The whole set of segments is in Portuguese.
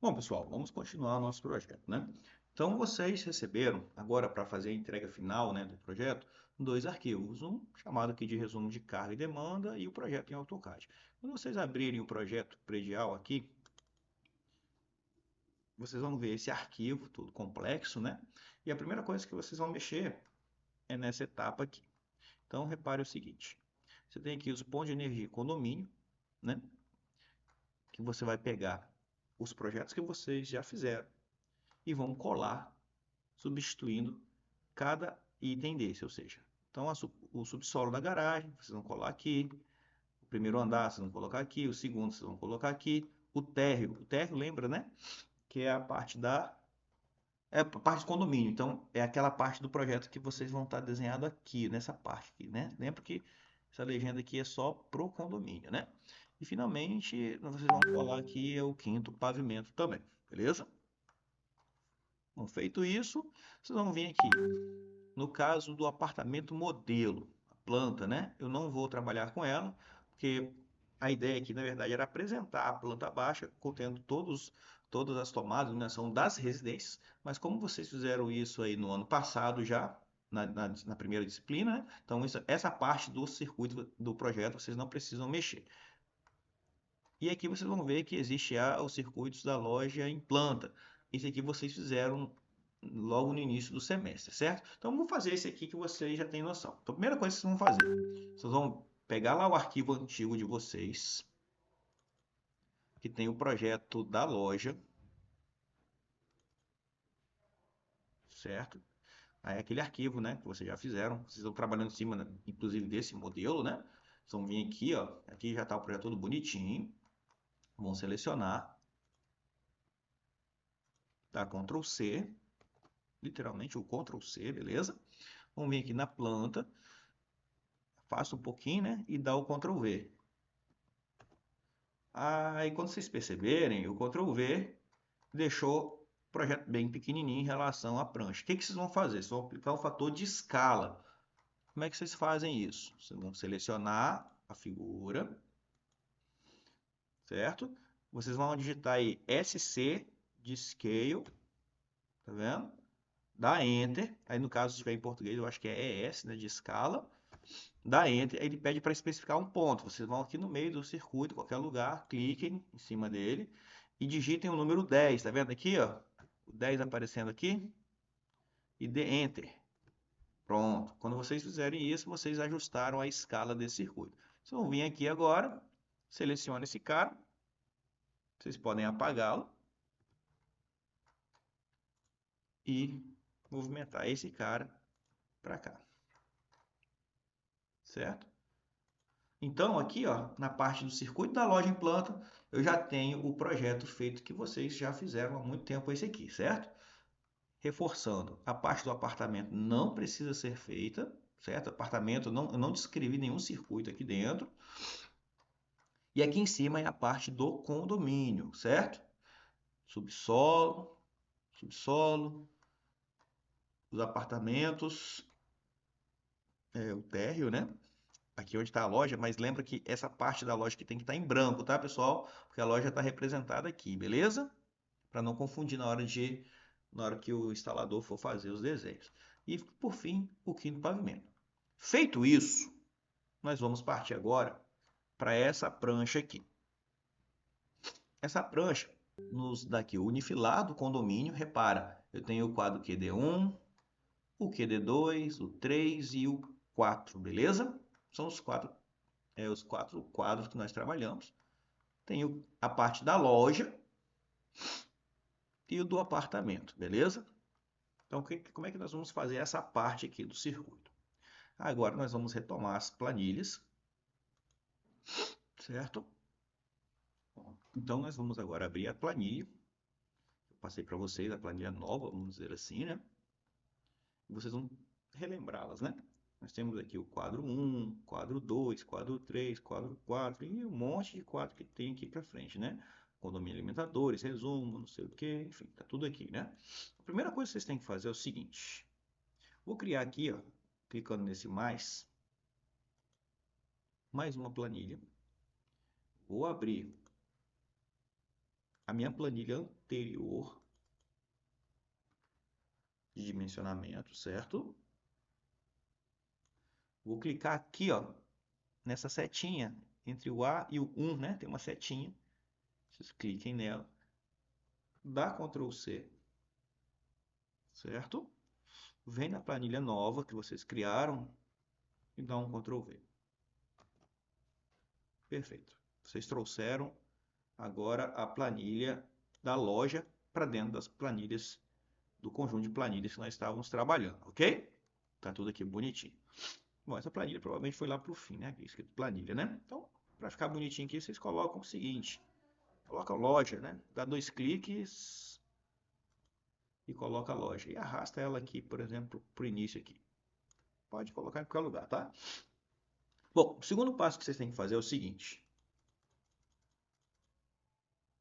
Bom, pessoal, vamos continuar nosso projeto, né? Então, vocês receberam, agora para fazer a entrega final, né, do projeto, dois arquivos. Um chamado aqui de resumo de carga e demanda e o projeto em AutoCAD. Quando vocês abrirem o projeto predial aqui, vocês vão ver esse arquivo todo complexo, né? E a primeira coisa que vocês vão mexer é nessa etapa aqui. Então, repare o seguinte. Você tem aqui os pontos de energia e condomínio, né? Que você vai pegar os projetos que vocês já fizeram e vão colar substituindo cada item desse, ou seja, então o subsolo da garagem, vocês vão colar aqui, o primeiro andar vocês vão colocar aqui, o segundo vocês vão colocar aqui, o térreo lembra, né? Que é a parte a parte do condomínio, então é aquela parte do projeto que vocês vão estar desenhando aqui, nessa parte aqui, né? Lembra que essa legenda aqui é só pro condomínio, né? E finalmente vocês vão colar aqui o quinto pavimento também, beleza? Bom, feito isso, vocês vão vir aqui. No caso do apartamento modelo, a planta, né? Eu não vou trabalhar com ela, porque a ideia aqui, na verdade, era apresentar a planta baixa, contendo todas as tomadas, iluminação das residências, mas como vocês fizeram isso aí no ano passado já, na primeira disciplina, né? Então essa parte do circuito do projeto vocês não precisam mexer. E aqui vocês vão ver que existe os circuitos da loja em planta. Esse aqui vocês fizeram logo no início do semestre, certo? Então vamos fazer esse aqui que vocês já têm noção. Então a primeira coisa que vocês vão fazer, vocês vão pegar lá o arquivo antigo de vocês, que tem o projeto da loja, certo? Aí aquele arquivo, né, que vocês já fizeram, vocês estão trabalhando em cima, né, inclusive desse modelo, né? Vocês vão vir aqui, ó, aqui já está o projeto todo bonitinho, vão selecionar, tá? Ctrl C, literalmente o Ctrl C, beleza? Vamos vir aqui na planta, afasta um pouquinho, né? E dá o Ctrl V. Aí quando vocês perceberem, o Ctrl V deixou o projeto bem pequenininho em relação à prancha. O que vocês vão fazer? Vocês vão aplicar o fator de escala. Como é que vocês fazem isso? Vocês vão selecionar a figura, certo? Vocês vão digitar aí SC de Scale, tá vendo? Dá Enter. Aí no caso, se tiver em português, eu acho que é ES, né, de escala. Dá Enter, aí ele pede para especificar um ponto. Vocês vão aqui no meio do circuito, qualquer lugar, cliquem em cima dele e digitem o número 10. Tá vendo aqui, ó? O 10 aparecendo aqui e dê Enter. Pronto. Quando vocês fizerem isso, vocês ajustaram a escala desse circuito. Vocês vão vir aqui agora, selecione esse cara. Vocês podem apagá-lo e movimentar esse cara para cá. Certo? Então, aqui, ó, na parte do circuito da loja em planta, eu já tenho o projeto feito que vocês já fizeram há muito tempo esse aqui, certo? Reforçando, a parte do apartamento não precisa ser feita, certo? Apartamento, eu não descrevi nenhum circuito aqui dentro. E aqui em cima é a parte do condomínio, certo? Subsolo, subsolo, os apartamentos, o térreo, né? Aqui onde está a loja, mas lembra que essa parte da loja que tem que estar em branco, tá, pessoal? Porque a loja está representada aqui, beleza? Para não confundir na hora que o instalador for fazer os desenhos. E por fim, o quinto pavimento. Feito isso, nós vamos partir agora para essa prancha aqui. Essa prancha nos dá aqui o unifilar do condomínio. Repara, eu tenho o quadro QD1, o QD2, o 3 e o 4, beleza? São os quatro quadros que nós trabalhamos. Tenho a parte da loja e o do apartamento, beleza? Então, como é que nós vamos fazer essa parte aqui do circuito? Agora nós vamos retomar as planilhas, certo? Então, nós vamos agora abrir a planilha. Eu passei para vocês a planilha nova, vamos dizer assim, né? E vocês vão relembrá-las, né? Nós temos aqui o quadro 1, quadro 2, quadro 3, quadro 4 e um monte de quadro que tem aqui para frente, né? Condomínio alimentadores, resumo, não sei o que, enfim, tá tudo aqui, né? A primeira coisa que vocês têm que fazer é o seguinte. Vou criar aqui, ó, clicando nesse mais uma planilha. Vou abrir a minha planilha anterior de dimensionamento, certo? Vou clicar aqui, ó, nessa setinha entre o A e o 1, né? Tem uma setinha. Vocês cliquem nela. Dá Ctrl C, certo? Vem na planilha nova que vocês criaram e dá um Ctrl V. Perfeito. Vocês trouxeram agora a planilha da loja para dentro das planilhas do conjunto de planilhas que nós estávamos trabalhando, ok? Tá tudo aqui bonitinho. Bom, essa planilha provavelmente foi lá para o fim, né? Aqui escrito planilha, né? Então, para ficar bonitinho aqui, vocês colocam o seguinte: coloca loja, né? Dá 2 cliques e coloca a loja. E arrasta ela aqui, por exemplo, para o início aqui. Pode colocar em qualquer lugar, tá? Bom, o segundo passo que vocês têm que fazer é o seguinte.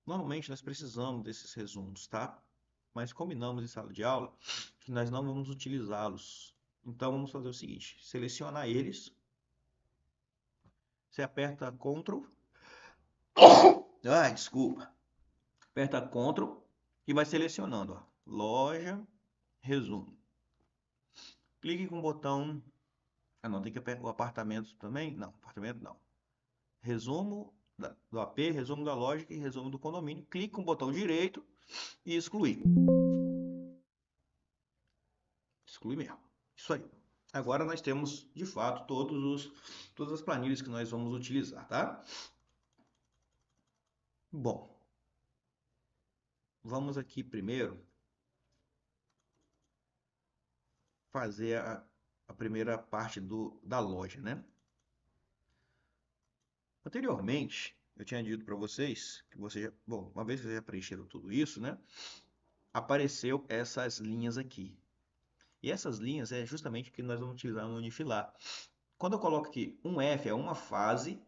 Normalmente nós precisamos desses resumos, tá? Mas combinamos em sala de aula que nós não vamos utilizá-los. Então vamos fazer o seguinte: selecionar eles. Você aperta Ctrl. Ai, desculpa. Aperta Ctrl e vai selecionando, ó, loja, resumo. Clique com o botão. Ah, não, tem que apertar o apartamento também? Não, apartamento não. Resumo do AP, resumo da lógica e resumo do condomínio. Clique com o botão direito e excluir. Exclui mesmo. Isso aí. Agora nós temos, de fato, todas as planilhas que nós vamos utilizar, tá? Bom, vamos aqui primeiro fazer a primeira parte da loja, né? Anteriormente, eu tinha dito para vocês que bom, uma vez que vocês já preencheram tudo isso, né? Apareceu essas linhas aqui. E essas linhas é justamente o que nós vamos utilizar no Unifilar. Quando eu coloco aqui um F é uma fase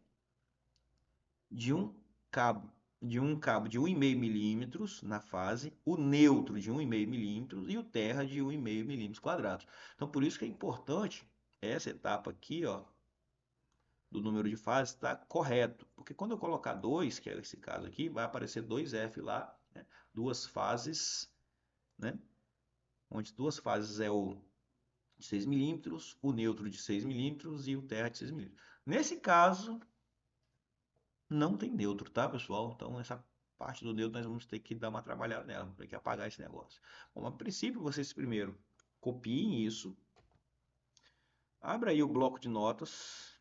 de um cabo de 1,5 milímetros na fase, o neutro de 1,5 milímetros e o terra de 1,5 milímetros quadrados. Então, por isso que é importante essa etapa aqui, ó, do número de fases estar correto. Porque quando eu colocar 2, que é esse caso aqui, vai aparecer 2F lá, né? Duas fases, né? Onde duas fases é o de 6 milímetros, o neutro de 6 milímetros e o terra de 6 milímetros. Nesse caso, não tem neutro, tá, pessoal? Então, essa parte do neutro nós vamos ter que dar uma trabalhada nela, vamos ter que apagar esse negócio. Bom, a princípio, vocês primeiro copiem isso, abra aí o bloco de notas,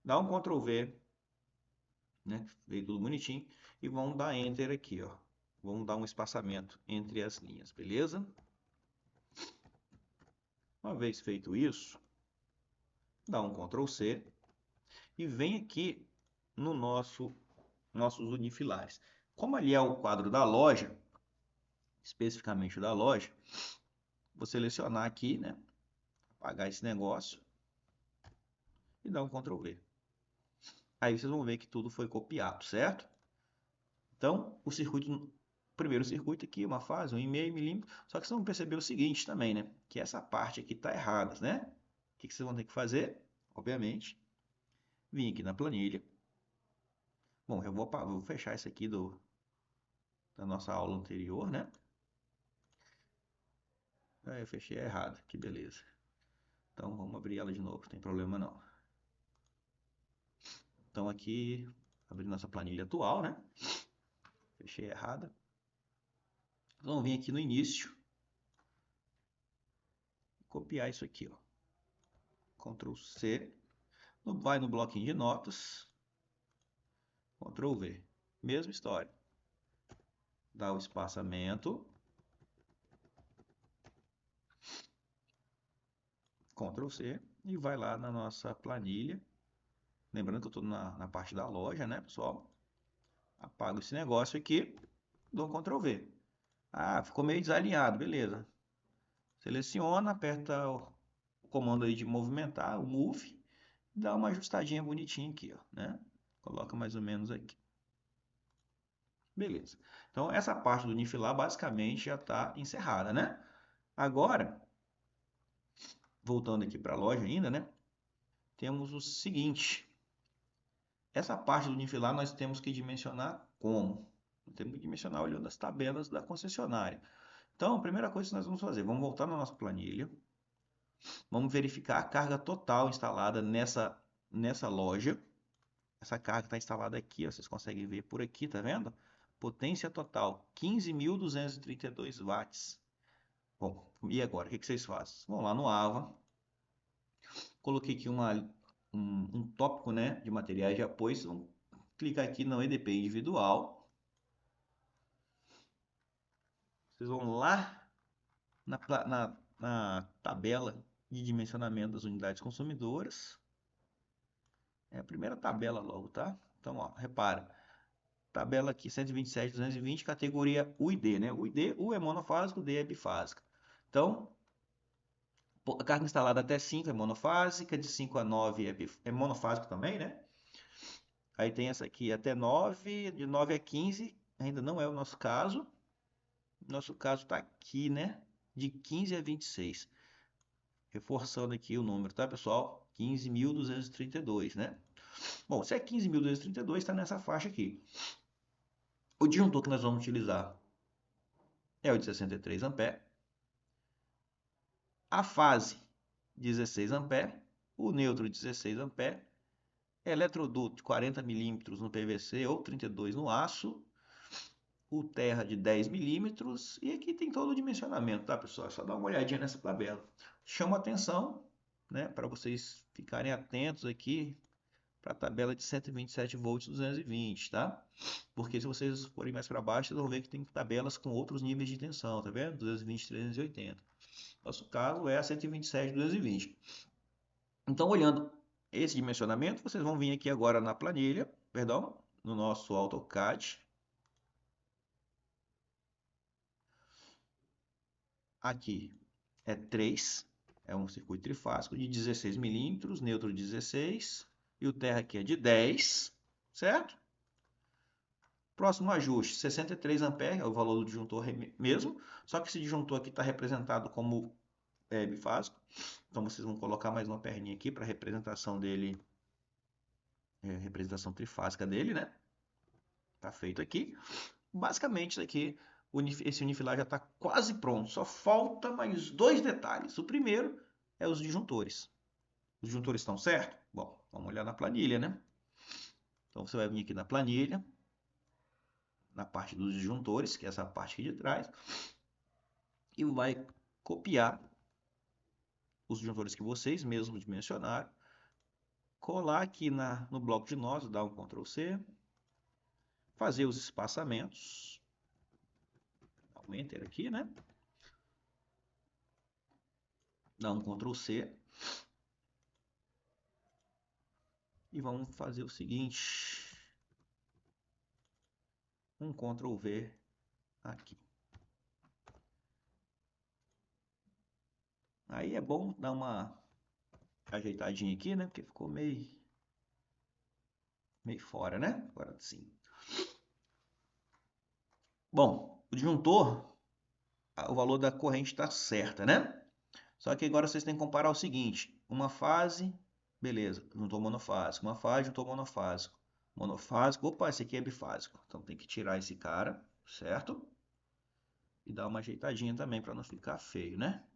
dá um Ctrl V, né? Veio tudo bonitinho, e vão dar Enter aqui, ó. Vamos dar um espaçamento entre as linhas, beleza? Uma vez feito isso, dá um Ctrl C e vem aqui no nossos unifilares. Como ali é o quadro da loja, especificamente da loja, vou selecionar aqui, né? Apagar esse negócio e dar um Ctrl V. Aí vocês vão ver que tudo foi copiado, certo? Então, o primeiro circuito aqui, uma fase, 1,5 milímetros. Só que vocês vão perceber o seguinte também, né? Que essa parte aqui está errada, né? O que vocês vão ter que fazer? Obviamente, vir aqui na planilha. Bom, eu vou fechar isso aqui da nossa aula anterior, né? Eu fechei errado, que beleza. Então, vamos abrir ela de novo, não tem problema não. Então, aqui, abrir nossa planilha atual, né? Fechei errada. Vamos vir aqui no início. Copiar isso aqui, ó. Ctrl C. Vai no bloquinho de notas. Ctrl V. Mesma história. Dá o espaçamento. Ctrl C. E vai lá na nossa planilha. Lembrando que eu estou na parte da loja, né, pessoal? Apago esse negócio aqui. Dou um Ctrl V. Ah, ficou meio desalinhado. Beleza. Seleciona, aperta o comando aí de movimentar, o Move. Dá uma ajustadinha bonitinha aqui, ó, né? Coloca mais ou menos aqui. Beleza. Então, essa parte do Unifilar basicamente já está encerrada, né? Agora, voltando aqui para a loja ainda, né? Temos o seguinte. Essa parte do nivelar nós temos que dimensionar como? Temos que dimensionar olhando as tabelas da concessionária. Então, a primeira coisa que nós vamos fazer, vamos voltar na nossa planilha, vamos verificar a carga total instalada nessa loja. Essa carga está instalada aqui, ó, vocês conseguem ver por aqui, tá vendo? Potência total, 15.232 watts. Bom, e agora, o que vocês fazem? Vão lá no AVA, coloquei aqui um tópico, né, de materiais de apoio, vocês vão clicar aqui no EDP individual, vocês vão lá na tabela de dimensionamento das unidades consumidoras, é a primeira tabela logo, tá? Então, ó, repara, tabela aqui 127.220, categoria U e D, né? U e D, U é monofásico, D é bifásica. Então, a carga instalada até 5 é monofásica, de 5 a 9 é monofásico também, né? Aí tem essa aqui até 9, de 9 a 15, ainda não é o nosso caso. Nosso caso está aqui, né? De 15 a 26. Reforçando aqui o número, tá, pessoal? 15.232, né? Bom, se é 15.232, está nessa faixa aqui. O disjuntor que nós vamos utilizar é o de 63 A. A fase, 16 A. O neutro, 16 A. Eletroduto de 40 milímetros no PVC ou 32 no aço. O terra de 10 milímetros. E aqui tem todo o dimensionamento, tá, pessoal? É só dar uma olhadinha nessa tabela. Chama atenção, né, para vocês ficarem atentos aqui para a tabela de 127 volts 220, tá? Porque se vocês forem mais para baixo, vocês vão ver que tem tabelas com outros níveis de tensão, tá vendo? 220, 380. Nosso caso é a 127, 220. Então, olhando esse dimensionamento, vocês vão vir aqui agora na planilha, perdão, no nosso AutoCAD. Aqui é 3, é um circuito trifásico de 16 milímetros, neutro 16, e o terra aqui é de 10, certo? Próximo ajuste, 63 amperes, é o valor do disjuntor mesmo, só que esse disjuntor aqui está representado como bifásico, então vocês vão colocar mais uma perninha aqui para representação dele, representação trifásica dele, né? Tá feito aqui. Basicamente, isso aqui, esse unifilar já está quase pronto. Só falta mais dois detalhes. O primeiro é os disjuntores. Os disjuntores estão certos? Bom, vamos olhar na planilha, né? Então você vai vir aqui na planilha, na parte dos disjuntores, que é essa parte aqui de trás, e vai copiar os disjuntores que vocês mesmos dimensionaram, colar aqui no bloco de nós, dar um Ctrl C, fazer os espaçamentos, dá um Enter aqui, né? Dá um Ctrl C. E vamos fazer o seguinte, um Ctrl V aqui. Aí é bom dar uma ajeitadinha aqui, né? Porque ficou meio fora, né? Agora sim. Bom, o disjuntor, o valor da corrente está certa, né? Só que agora vocês têm que comparar o seguinte, uma fase, beleza, juntou monofásico, uma fase, juntou monofásico. Monofásico, opa, esse aqui é bifásico. Então tem que tirar esse cara, certo? E dar uma ajeitadinha também para não ficar feio, né?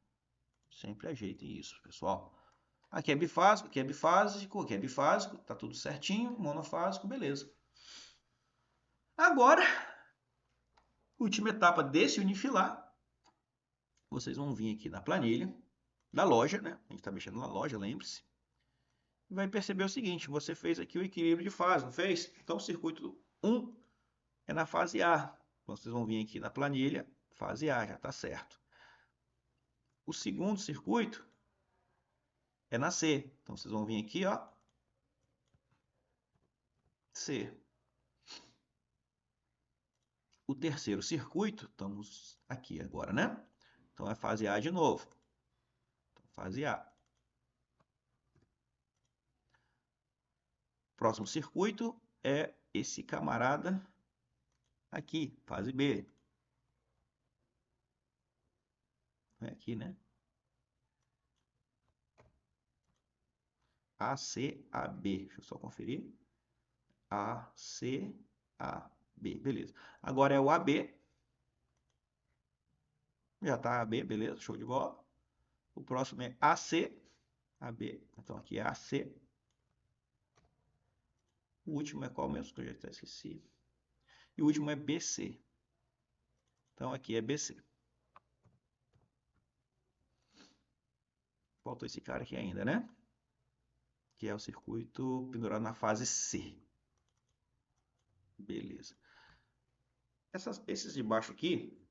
Sempre ajeitem isso, pessoal. Aqui é bifásico, aqui é bifásico, aqui é bifásico, tá tudo certinho, monofásico, beleza. Agora, última etapa desse unifilar, vocês vão vir aqui na planilha da loja, né? A gente está mexendo na loja, lembre-se. E vai perceber o seguinte, você fez aqui o equilíbrio de fase, não fez? Então o circuito 1 é na fase A. Vocês vão vir aqui na planilha, fase A, já está certo. O segundo circuito é na C. Então vocês vão vir aqui, ó, C. O terceiro circuito, estamos aqui agora, né? Então é fase A de novo. Então, fase A. Próximo circuito é esse camarada aqui, fase B. É aqui, né? ACAB. Deixa eu só conferir. AC, AB, beleza. Agora é o AB, já está AB, beleza, show de bola. O próximo é AC, AB, então aqui é AC. O último é qual mesmo? Que eu já até esqueci. E o último é BC. Então aqui é BC. Faltou esse cara aqui ainda, né? Que é o circuito pendurado na fase C. Beleza. Esses de baixo aqui,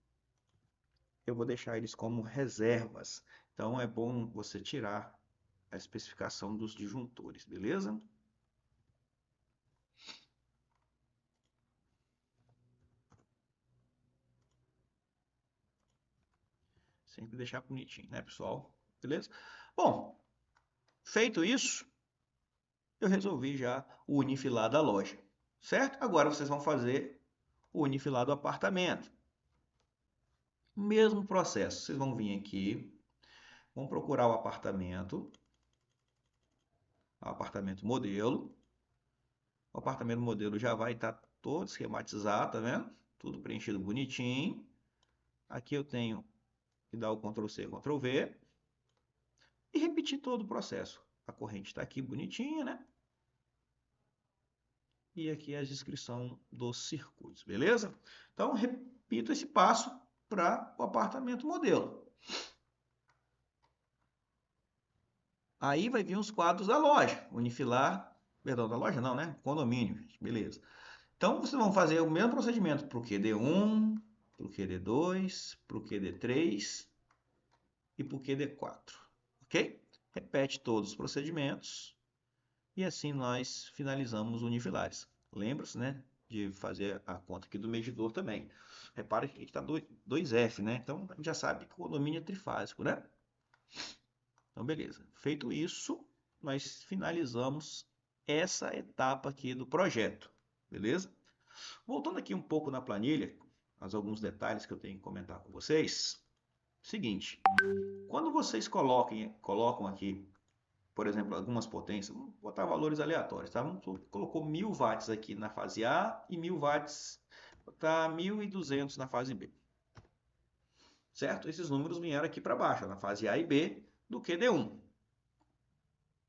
eu vou deixar eles como reservas. Então é bom você tirar a especificação dos disjuntores, beleza? Sempre deixar bonitinho, né, pessoal? Beleza? Bom, feito isso, eu resolvi já o unifilar da loja, certo? Agora vocês vão fazer o unifilar do apartamento. Mesmo processo, vocês vão vir aqui, vão procurar o apartamento modelo. O apartamento modelo já vai estar todo esquematizado, tá vendo? Tudo preenchido bonitinho. Aqui eu tenho que dar o Ctrl C, Ctrl V e repetir todo o processo. A corrente está aqui bonitinha, né? E aqui a descrição dos circuitos, beleza? Então, repito esse passo para o apartamento modelo. Aí vai vir os quadros da loja, unifilar, perdão, da loja não, né? Condomínio, beleza. Então, vocês vão fazer o mesmo procedimento para o QD1, para o QD2, para o QD3 e para o QD4, ok? Repete todos os procedimentos e assim nós finalizamos o unifilares. Lembra-se, né, de fazer a conta aqui do medidor também. Repara que aqui está 2F, né? Então, a gente já sabe que o condomínio é trifásico, né? Então, beleza. Feito isso, nós finalizamos essa etapa aqui do projeto, beleza? Voltando aqui um pouco na planilha, mas alguns detalhes que eu tenho que comentar com vocês. Seguinte, quando vocês colocam aqui, por exemplo, algumas potências, vamos botar valores aleatórios, tá? Colocou 1000 watts aqui na fase A e 1000 watts, botar 1200 na fase B. Certo? Esses números vieram aqui para baixo, na fase A e B do QD1.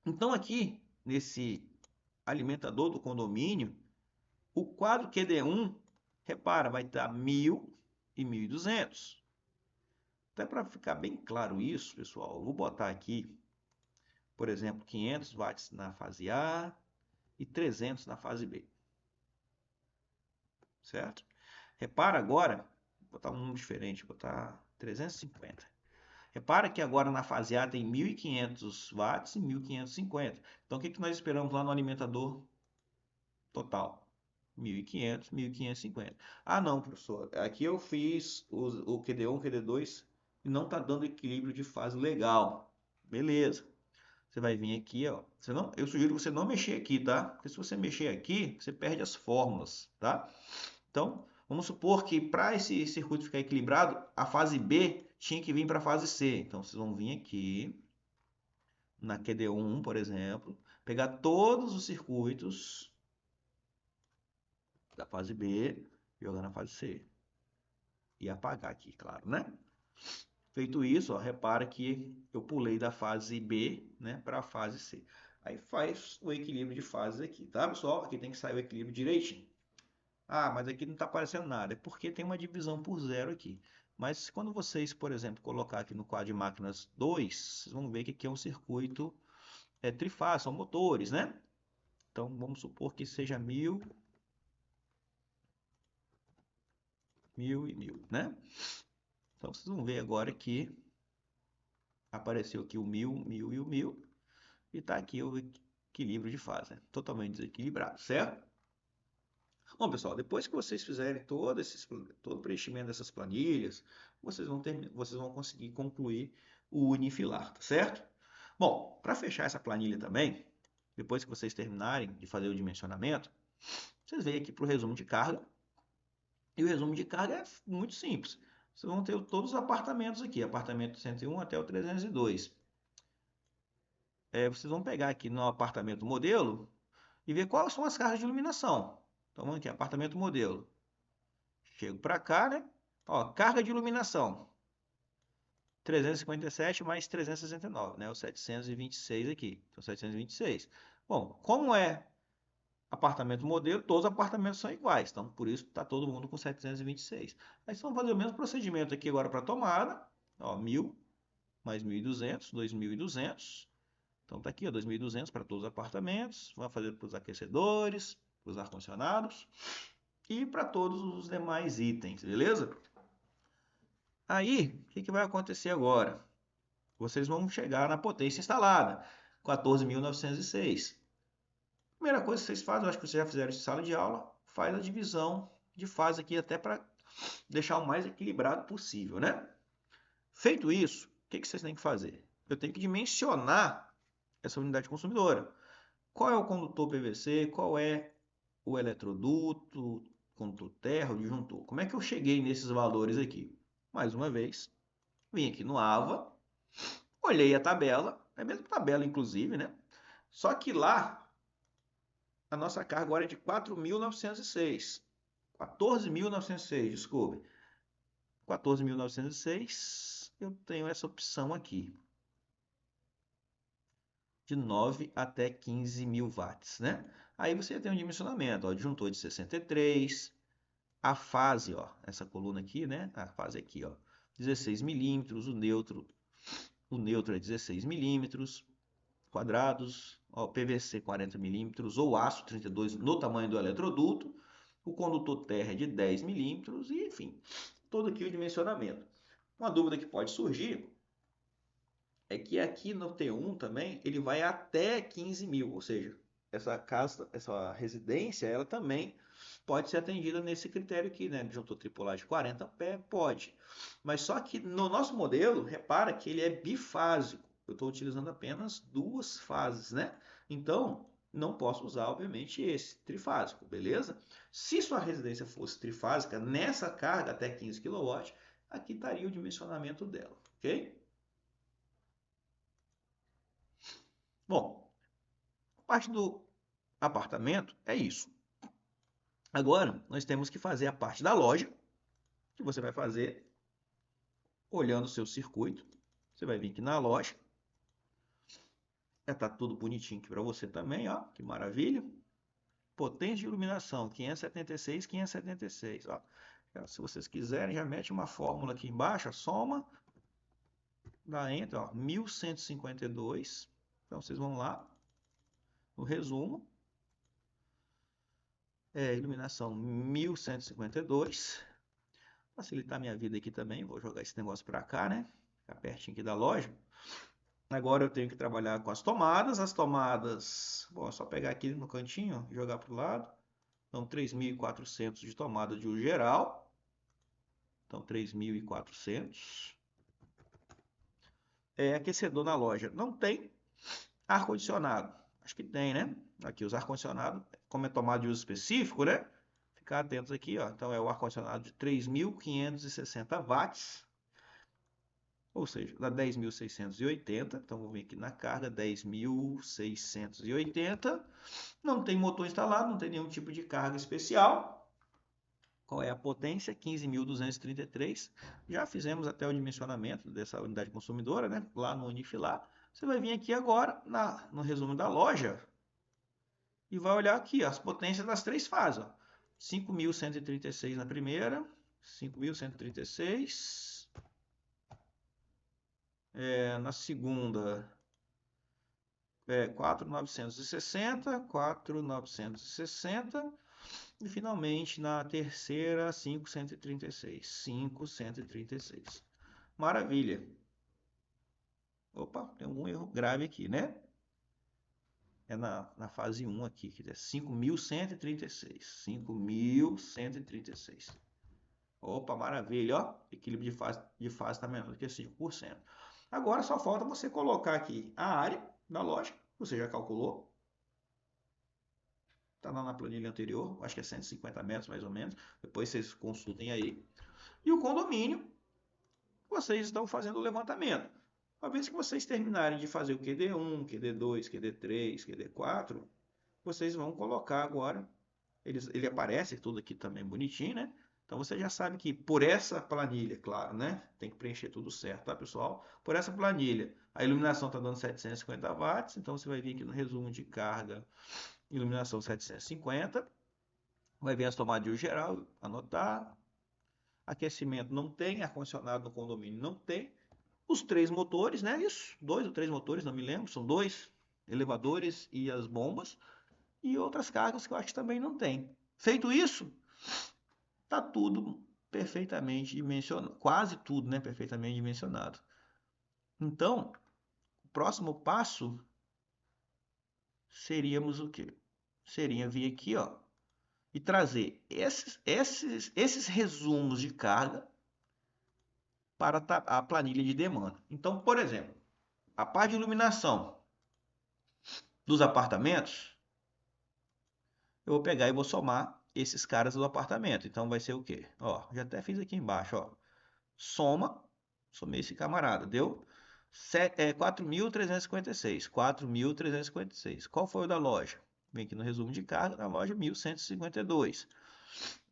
Então aqui, nesse alimentador do condomínio, o quadro QD1, repara, vai estar 1000 e 1200. Até para ficar bem claro isso, pessoal, eu vou botar aqui, por exemplo, 500 watts na fase A e 300 na fase B. Certo? Repara agora, vou botar um número diferente, vou botar 350. Repara que agora na fase A tem 1500 watts e 1550. Então, o que nós esperamos lá no alimentador total? 1500, 1550. Ah, não, professor. Aqui eu fiz o QD1, QD2 e não está dando equilíbrio de fase legal. Beleza. Você vai vir aqui, ó. Eu sugiro que você não mexer aqui, tá? Porque se você mexer aqui, você perde as fórmulas, tá? Então, vamos supor que para esse circuito ficar equilibrado, a fase B tinha que vir para a fase C. Então, vocês vão vir aqui, na QD1, por exemplo, pegar todos os circuitos da fase B, jogar na fase C. E apagar aqui, claro, né? Feito isso, ó, repara que eu pulei da fase B, né, para a fase C. Aí faz o equilíbrio de fases aqui, tá, pessoal? Aqui tem que sair o equilíbrio direitinho. Ah, mas aqui não está aparecendo nada. É porque tem uma divisão por zero aqui. Mas quando vocês, por exemplo, colocar aqui no quadro de máquinas 2, vocês vão ver que aqui é um circuito trifásico, são motores, né? Então, vamos supor que seja 1000, 1000 e 1000, né? Então, vocês vão ver agora que apareceu aqui o 1000, 1000 e o 1000. E está aqui o equilíbrio de fase, né? Totalmente desequilibrado, certo? Bom, pessoal, depois que vocês fizerem todo o preenchimento dessas planilhas, vocês vão conseguir concluir o unifilar, tá certo? Bom, para fechar essa planilha também, depois que vocês terminarem de fazer o dimensionamento, vocês vêm aqui para o resumo de carga. E o resumo de carga é muito simples. Vocês vão ter todos os apartamentos aqui, apartamento 101 até o 302. Vocês vão pegar aqui no apartamento modelo e ver quais são as cargas de iluminação. Então, vamos aqui, apartamento modelo. Chego para cá, né? Ó, carga de iluminação. 357 mais 369, né? O 726 aqui. Então, 726. Bom, como é apartamento modelo, todos os apartamentos são iguais. Então, por isso está todo mundo com 726. Aí, vamos fazer o mesmo procedimento aqui agora para a tomada. Ó, 1000 mais 1.200, 2.200. Então, está aqui, ó, 2.200 para todos os apartamentos. Vamos fazer para os aquecedores, para os ar-condicionados e para todos os demais itens, beleza? Aí, o que vai acontecer agora? Vocês vão chegar na potência instalada, 14.906. Primeira coisa que vocês fazem, eu acho que vocês já fizeram isso em sala de aula, faz a divisão de fase aqui até para deixar o mais equilibrado possível, né? Feito isso, o que vocês têm que fazer? Eu tenho que dimensionar essa unidade consumidora. Qual é o condutor PVC? Qual é o eletroduto, condutor terra, o disjuntor? Como é que eu cheguei nesses valores aqui? Mais uma vez, vim aqui no AVA, olhei a tabela, é a mesma tabela inclusive, né? Só que lá, a nossa carga agora é de 4.906. 14.906, desculpe. 14.906, eu tenho essa opção aqui. De 9 até 15.000 watts, né? Aí você tem um dimensionamento, ó, disjuntor de 63, a fase, ó, essa coluna aqui, né? A fase aqui, ó, 16 milímetros, o neutro é 16 milímetros quadrados, ó, PVC 40 milímetros ou aço 32 no tamanho do eletroduto, o condutor terra é de 10 milímetros e, enfim, todo aqui o dimensionamento. Uma dúvida que pode surgir é que aqui no T1 também ele vai até 15.000, ou seja, essa casa, essa residência, ela também pode ser atendida nesse critério aqui, né? Disjuntor tripular de 40 pé, pode. Mas só que no nosso modelo, repara que ele é bifásico. Eu estou utilizando apenas duas fases, né? Então, não posso usar, obviamente, esse trifásico, beleza? Se sua residência fosse trifásica, nessa carga até 15 kW, aqui estaria o dimensionamento dela, ok? Bom, a parte do apartamento é isso. Agora, nós temos que fazer a parte da loja, que você vai fazer olhando o seu circuito. Você vai vir aqui na loja. Já está tudo bonitinho aqui para você também, ó. Que maravilha. Potência de iluminação, 576, 576, ó. Se vocês quiserem, já mete uma fórmula aqui embaixo, a soma, dá enter, ó, 1152. Então, vocês vão lá, no resumo, iluminação 1152. Facilitar minha vida aqui também, vou jogar esse negócio para cá, né? Ficar pertinho aqui da loja. Agora eu tenho que trabalhar com as tomadas. As tomadas, bom, é só pegar aqui no cantinho e jogar para o lado. Então, 3.400 de tomada de uso geral. Então, 3.400. Aquecedor na loja. Não tem ar-condicionado. Acho que tem, né? Aqui os ar-condicionados, como é tomada de uso específico, né? Ficar atentos aqui, ó. Então, é o ar-condicionado de 3.560 watts. Ou seja, dá 10.680. Então, vou vir aqui na carga, 10.680. Não tem motor instalado, não tem nenhum tipo de carga especial. Qual é a potência? 15.233. Já fizemos até o dimensionamento dessa unidade consumidora, né? Lá no Unifilar. Você vai vir aqui agora no resumo da loja e vai olhar aqui ó, as potências das três fases. 5.136 na primeira, 5.136. Na segunda, 4.960, 4.960. E finalmente na terceira, 5.136. 5.136. Maravilha. Opa, tem algum erro grave aqui, né? É na fase 1 aqui, que é 5.136. 5.136. Opa, maravilha, ó. Equilíbrio de fase está menor do que 5%. Agora só falta você colocar aqui a área da loja, você já calculou. Está lá na planilha anterior, acho que é 150 metros mais ou menos. Depois vocês consultem aí. E o condomínio, vocês estão fazendo o levantamento. Uma vez que vocês terminarem de fazer o QD1, QD2, QD3, QD4, vocês vão colocar agora, ele aparece tudo aqui também bonitinho, né? Então você já sabe que por essa planilha, claro, né? Tem que preencher tudo certo, tá, pessoal? Por essa planilha, a iluminação está dando 750 watts, então você vai vir aqui no resumo de carga, iluminação 750, vai vir as tomadas de uso geral, anotar. Aquecimento não tem, ar-condicionado no condomínio não tem. Os três motores, né? Isso, dois ou três motores, não me lembro, são dois elevadores e as bombas e outras cargas que eu acho que também não tem. Feito isso, tá tudo perfeitamente dimensionado, quase tudo, né? Perfeitamente dimensionado. Então, o próximo passo seríamos o quê? Seria vir aqui, ó, e trazer esses resumos de carga para a planilha de demanda. Então, por exemplo, a parte de iluminação dos apartamentos, eu vou pegar e vou somar esses caras do apartamento. Então vai ser o quê? Ó, já até fiz aqui embaixo, ó. Somei esse camarada, deu 4.356. 4.356. Qual foi o da loja? Vem aqui no resumo de carga, da loja 1.152.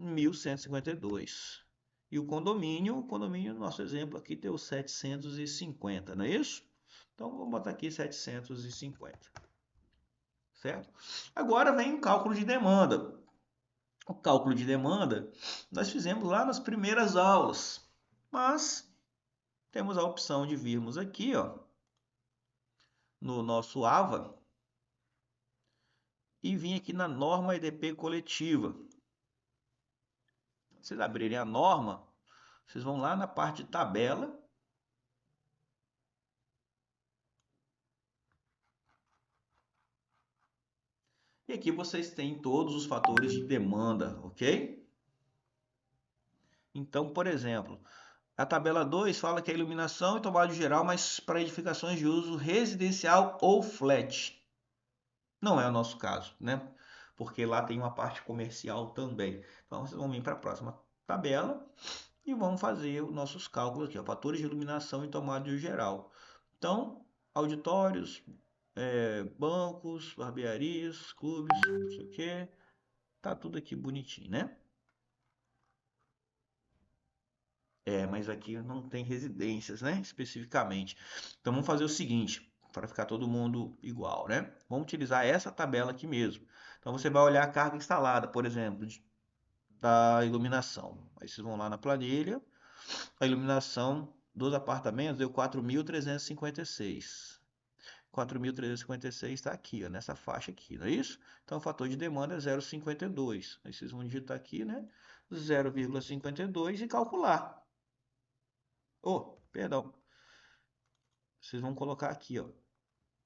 1.152. E o condomínio, nosso exemplo aqui deu 750, não é isso? Então vamos botar aqui 750. Certo? Agora vem o cálculo de demanda. O cálculo de demanda nós fizemos lá nas primeiras aulas, mas temos a opção de virmos aqui, ó, no nosso AVA e vir aqui na norma EDP coletiva. Se vocês abrirem a norma, vocês vão lá na parte de tabela. E aqui vocês têm todos os fatores de demanda, ok? Então, por exemplo, a tabela 2 fala que é iluminação e tomada geral, mas para edificações de uso residencial ou flat. Não é o nosso caso, né? Porque lá tem uma parte comercial também. Então, vocês vão vir para a próxima tabela e vamos fazer os nossos cálculos aqui, ó, fatores de iluminação e tomada de geral. Então, auditórios, bancos, barbearias, clubes, não sei o que, tá tudo aqui bonitinho, né? Mas aqui não tem residências, né? Especificamente. Então vamos fazer o seguinte, para ficar todo mundo igual, né? Vamos utilizar essa tabela aqui mesmo. Então você vai olhar a carga instalada, por exemplo, da iluminação. Aí vocês vão lá na planilha, a iluminação dos apartamentos deu 4.356. 4.356 está aqui, ó, nessa faixa aqui, não é isso? Então o fator de demanda é 0,52. Aí vocês vão digitar aqui, né? 0,52 e calcular. Oh, perdão. Vocês vão colocar aqui, ó.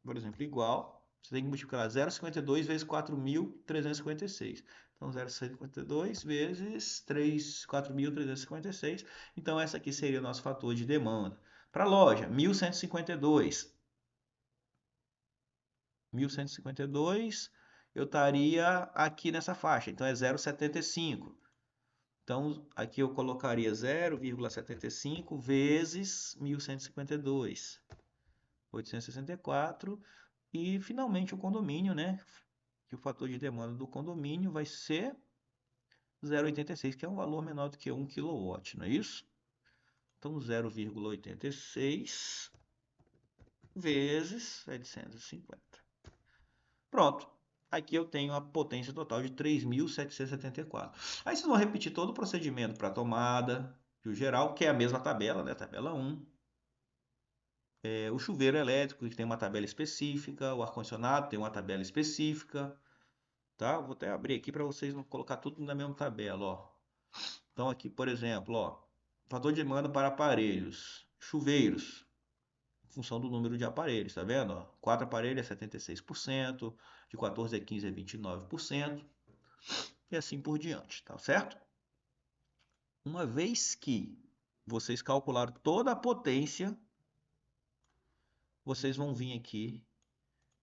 Por exemplo, igual. Você tem que multiplicar 0,52 vezes 4.356. Então, 0,52 vezes 4.356. Então, essa aqui seria o nosso fator de demanda. Para a loja, 1.152. 1.152, eu estaria aqui nessa faixa. Então, é 0,75. Então, aqui eu colocaria 0,75 vezes 1.152. 864. E finalmente o condomínio, né? Que o fator de demanda do condomínio vai ser 0,86, que é um valor menor do que 1 kW, não é isso? Então 0,86 vezes 750. Pronto. Aqui eu tenho a potência total de 3.774. Aí vocês vão repetir todo o procedimento para a tomada, de geral, que é a mesma tabela, né? Tabela 1. O chuveiro elétrico, que tem uma tabela específica, o ar-condicionado tem uma tabela específica, tá? Vou até abrir aqui para vocês não colocar tudo na mesma tabela, ó. Então aqui, por exemplo, ó, fator de demanda para aparelhos, chuveiros, em função do número de aparelhos, tá vendo? Ó? 4 aparelhos é 76%, de 14 a 15 é 29%, e assim por diante, tá certo? Uma vez que vocês calcularam toda a potência, vocês vão vir aqui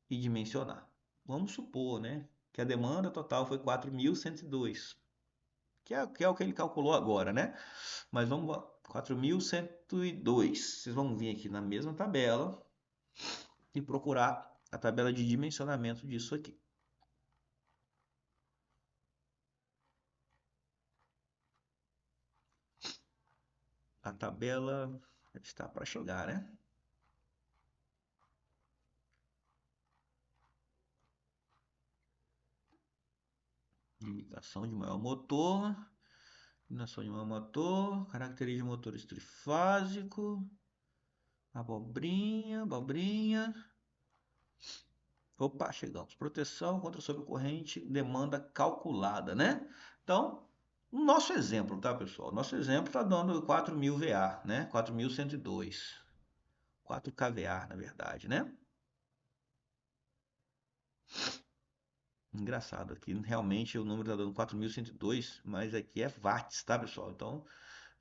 e dimensionar. Vamos supor, né, que a demanda total foi 4.102, que é o que ele calculou agora, né? Mas vamos 4.102. Vocês vão vir aqui na mesma tabela e procurar a tabela de dimensionamento disso aqui. A tabela está para chegar, né? Limitação de maior motor. Limitação de maior motor. Característica de motor trifásico. Abobrinha, abobrinha. Opa, chegamos. Proteção contra sobrecorrente, demanda calculada, né? Então, o nosso exemplo, tá, pessoal? Nosso exemplo está dando 4.000 VA, né? 4.102. 4 kVA, na verdade, né? Engraçado aqui, realmente o número está dando 4.102, mas aqui é watts, tá, pessoal? Então,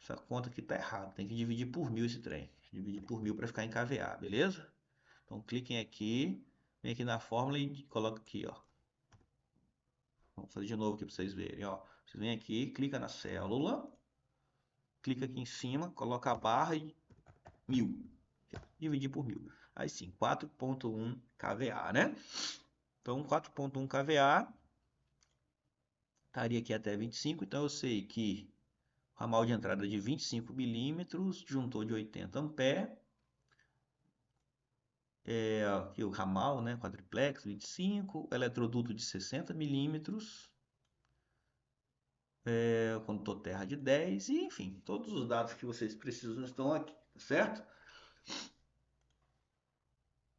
essa conta aqui tá errada. Tem que dividir por 1.000 esse trem. Dividir por 1.000 para ficar em kVA, beleza? Então, cliquem aqui, vem aqui na fórmula e coloca aqui, ó. Vamos fazer de novo aqui para vocês verem, ó. Vocês vêm aqui, clica na célula, clica aqui em cima, coloca a barra e 1.000. Dividir por 1.000. Aí sim, 4.1 kVA, né? Então, 4.1 kVA estaria aqui até 25, então eu sei que o ramal de entrada é de 25 milímetros, disjuntor de 80 amperes, aqui o ramal, né, quadriplex 25, eletroduto de 60 milímetros, condutor terra de 10, e enfim, todos os dados que vocês precisam estão aqui, certo?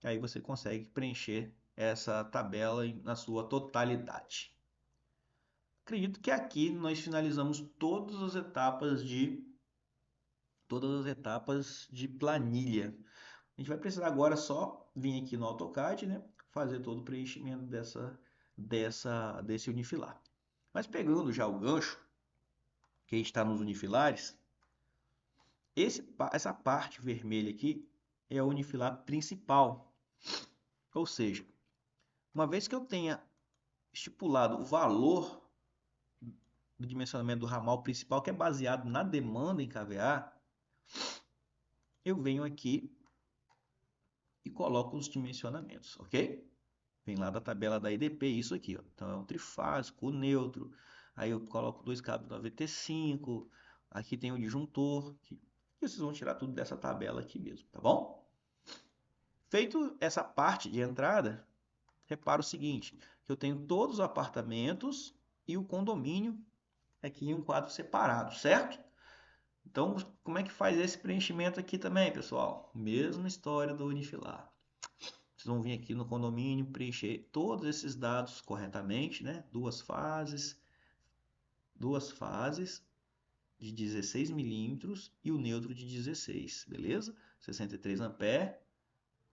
Aí você consegue preencher essa tabela na sua totalidade. Acredito que aqui nós finalizamos todas as etapas de planilha. A gente vai precisar agora só vir aqui no AutoCAD, né, fazer todo o preenchimento desse unifilar. Mas pegando já o gancho que está nos unifilares, essa parte vermelha aqui é o unifilar principal. Ou seja, uma vez que eu tenha estipulado o valor do dimensionamento do ramal principal, que é baseado na demanda em kVA, eu venho aqui e coloco os dimensionamentos, ok? Vem lá da tabela da EDP, isso aqui, ó. Então é um trifásico, o neutro. Aí eu coloco dois cabos 95. Aqui tem o disjuntor. E vocês vão tirar tudo dessa tabela aqui mesmo, tá bom? Feito essa parte de entrada, repara o seguinte, que eu tenho todos os apartamentos e o condomínio aqui em um quadro separado, certo? Então, como é que faz esse preenchimento aqui também, pessoal? Mesma história do unifilar. Vocês vão vir aqui no condomínio, preencher todos esses dados corretamente, né? Duas fases de 16 milímetros e o neutro de 16, beleza? 63 amperes,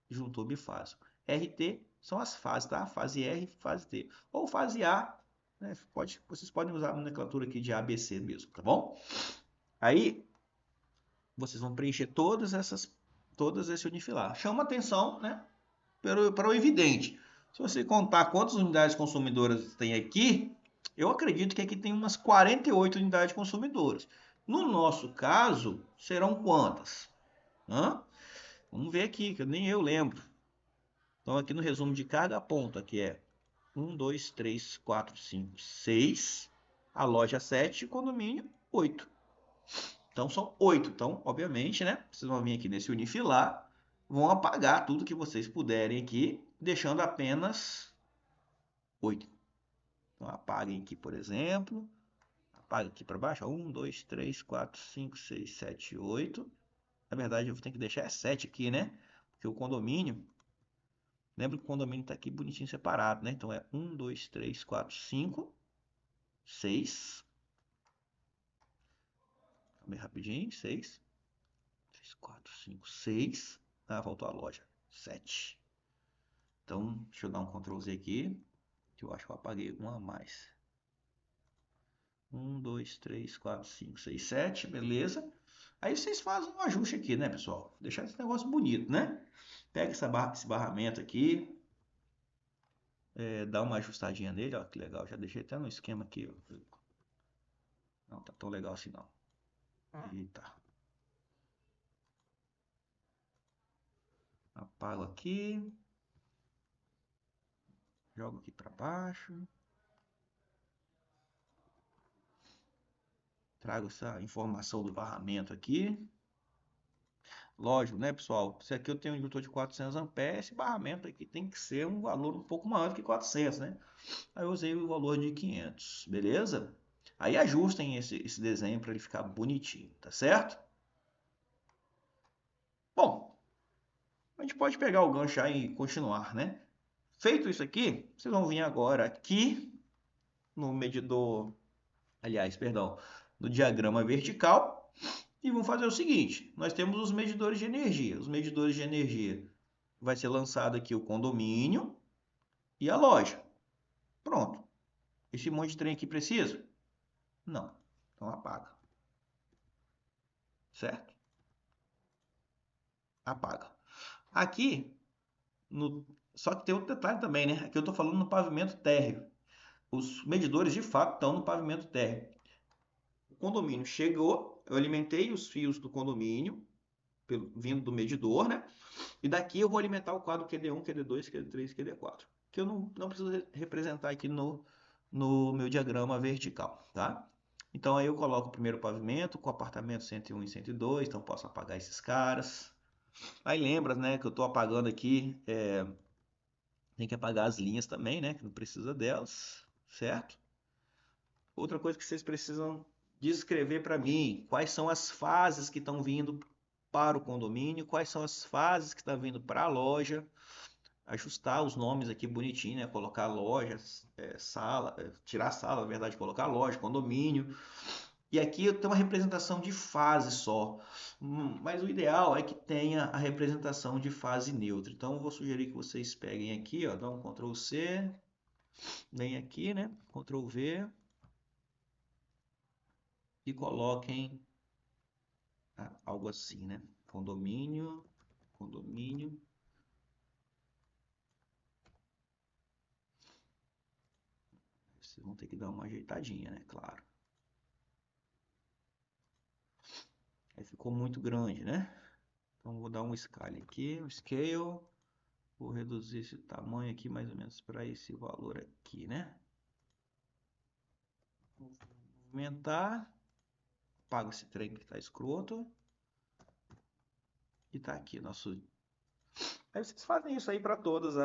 juntor bifásico. RT são as fases, tá? Fase R e fase T. Ou fase A, né? Vocês podem usar a nomenclatura aqui de ABC mesmo, tá bom? Aí, vocês vão preencher todas esse unifilar. Chama atenção, né? Para o evidente. Se você contar quantas unidades consumidoras tem aqui, eu acredito que aqui tem umas 48 unidades consumidoras. No nosso caso, serão quantas? Hã? Vamos ver aqui, que nem eu lembro. Então, aqui no resumo de carga, aponta aqui é 1, 2, 3, 4, 5, 6. A loja 7, condomínio 8. Então, são 8. Então, obviamente, né? Vocês vão vir aqui nesse unifilar, vão apagar tudo que vocês puderem aqui, deixando apenas 8. Então, apaguem aqui, por exemplo. Apaga aqui para baixo. 1, 2, 3, 4, 5, 6, 7, 8. Na verdade, eu tenho que deixar 7 aqui, né? Porque o condomínio... Lembra que o condomínio está aqui bonitinho separado, né? Então, é 1, 2, 3, 4, 5, 6. Bem rapidinho. 6. 3, 4, 5, 6. Ah, faltou a loja. 7. Então, deixa eu dar um Ctrl Z aqui. Que eu acho que eu apaguei uma a mais. 1, 2, 3, 4, 5, 6, 7. Beleza. Aí vocês fazem um ajuste aqui, né, pessoal? Deixar esse negócio bonito, né? Pega esse barramento aqui. Dá uma ajustadinha nele, ó, que legal. Já deixei até no esquema aqui, ó. Não tá tão legal assim, não. Eita. Apago aqui. Jogo aqui para baixo. Trago essa informação do barramento aqui. Lógico, né, pessoal? Se aqui eu tenho um indutor de 400 amperes, esse barramento aqui tem que ser um valor um pouco maior do que 400, né? Aí eu usei o valor de 500, beleza? Aí ajustem esse desenho para ele ficar bonitinho, tá certo? Bom, a gente pode pegar o gancho aí e continuar, né? Feito isso aqui, vocês vão vir agora aqui no medidor, aliás, perdão, no diagrama vertical e vão fazer o seguinte: nós temos os medidores de energia. Os medidores de energia vai ser lançado aqui o condomínio e a loja. Pronto. Esse monte de trem aqui precisa? Não. Então apaga. Certo? Apaga. Aqui, só que tem outro detalhe também, né? Aqui eu estou falando no pavimento térreo. Os medidores de fato estão no pavimento térreo. O condomínio chegou, eu alimentei os fios do condomínio, vindo do medidor, né? E daqui eu vou alimentar o quadro QD1, QD2, QD3, QD4, que eu não preciso representar aqui no meu diagrama vertical, tá? Então aí eu coloco o primeiro pavimento com apartamento 101 e 102, então posso apagar esses caras. Aí lembra, né, que eu estou apagando aqui, tem que apagar as linhas também, né, que não precisa delas, certo? Outra coisa que vocês precisam descrever para mim, quais são as fases que estão vindo para o condomínio, quais são as fases que estão vindo para a loja, ajustar os nomes aqui bonitinho, né? Colocar loja, sala, tirar a sala, na verdade, colocar loja, condomínio. E aqui eu tenho uma representação de fase só, mas o ideal é que tenha a representação de fase neutra. Então eu vou sugerir que vocês peguem aqui, ó, dá um Ctrl C, vem aqui, né? Ctrl V e coloquem algo assim, né? Condomínio, condomínio. Vocês vão ter que dar uma ajeitadinha, né? Claro. Aí ficou muito grande, né? Então vou dar um scale aqui, um scale. Vou reduzir esse tamanho aqui mais ou menos para esse valor aqui, né? Vou movimentar. Apago esse trem que tá escroto. E tá aqui nosso. Aí vocês fazem isso aí para todos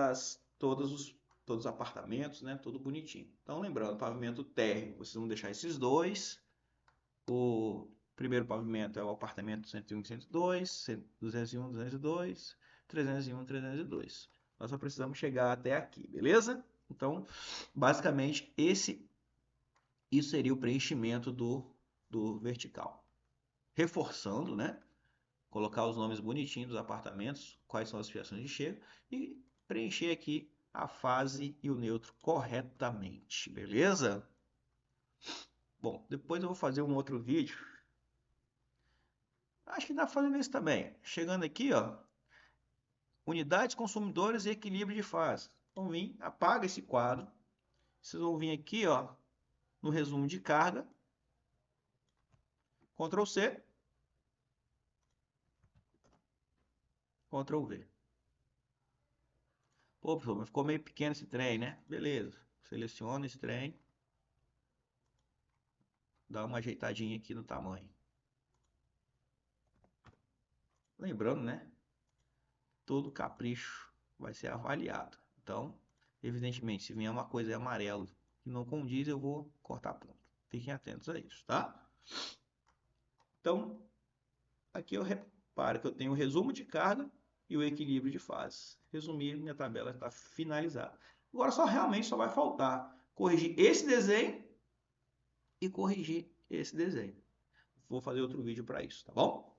os apartamentos, né? Tudo bonitinho. Então lembrando, pavimento térreo, vocês vão deixar esses dois. O primeiro pavimento é o apartamento 101 e 102, 201, 202, 301, 302. Nós só precisamos chegar até aqui, beleza? Então, basicamente, isso seria o preenchimento do vertical. Reforçando, né? Colocar os nomes bonitinhos dos apartamentos, quais são as fiações de chega e preencher aqui a fase e o neutro corretamente, beleza? Bom, depois eu vou fazer um outro vídeo. Acho que dá fazendo isso também. Chegando aqui, ó, unidades, consumidores e equilíbrio de fase. Vão vir, apaga esse quadro. Vocês vão vir aqui, ó, no resumo de carga. Ctrl C. Ctrl V. Pô, professor, mas ficou meio pequeno esse trem, né? Beleza. Seleciona esse trem. Dá uma ajeitadinha aqui no tamanho. Lembrando, né? Todo capricho vai ser avaliado. Então, evidentemente, se vier uma coisa em amarelo que não condiz, eu vou cortar ponto. Fiquem atentos a isso, tá? Então, aqui eu reparo que eu tenho o resumo de carga e o equilíbrio de fase. Resumir, minha tabela está finalizada. Agora realmente só vai faltar corrigir esse desenho e corrigir esse desenho. Vou fazer outro vídeo para isso, tá bom?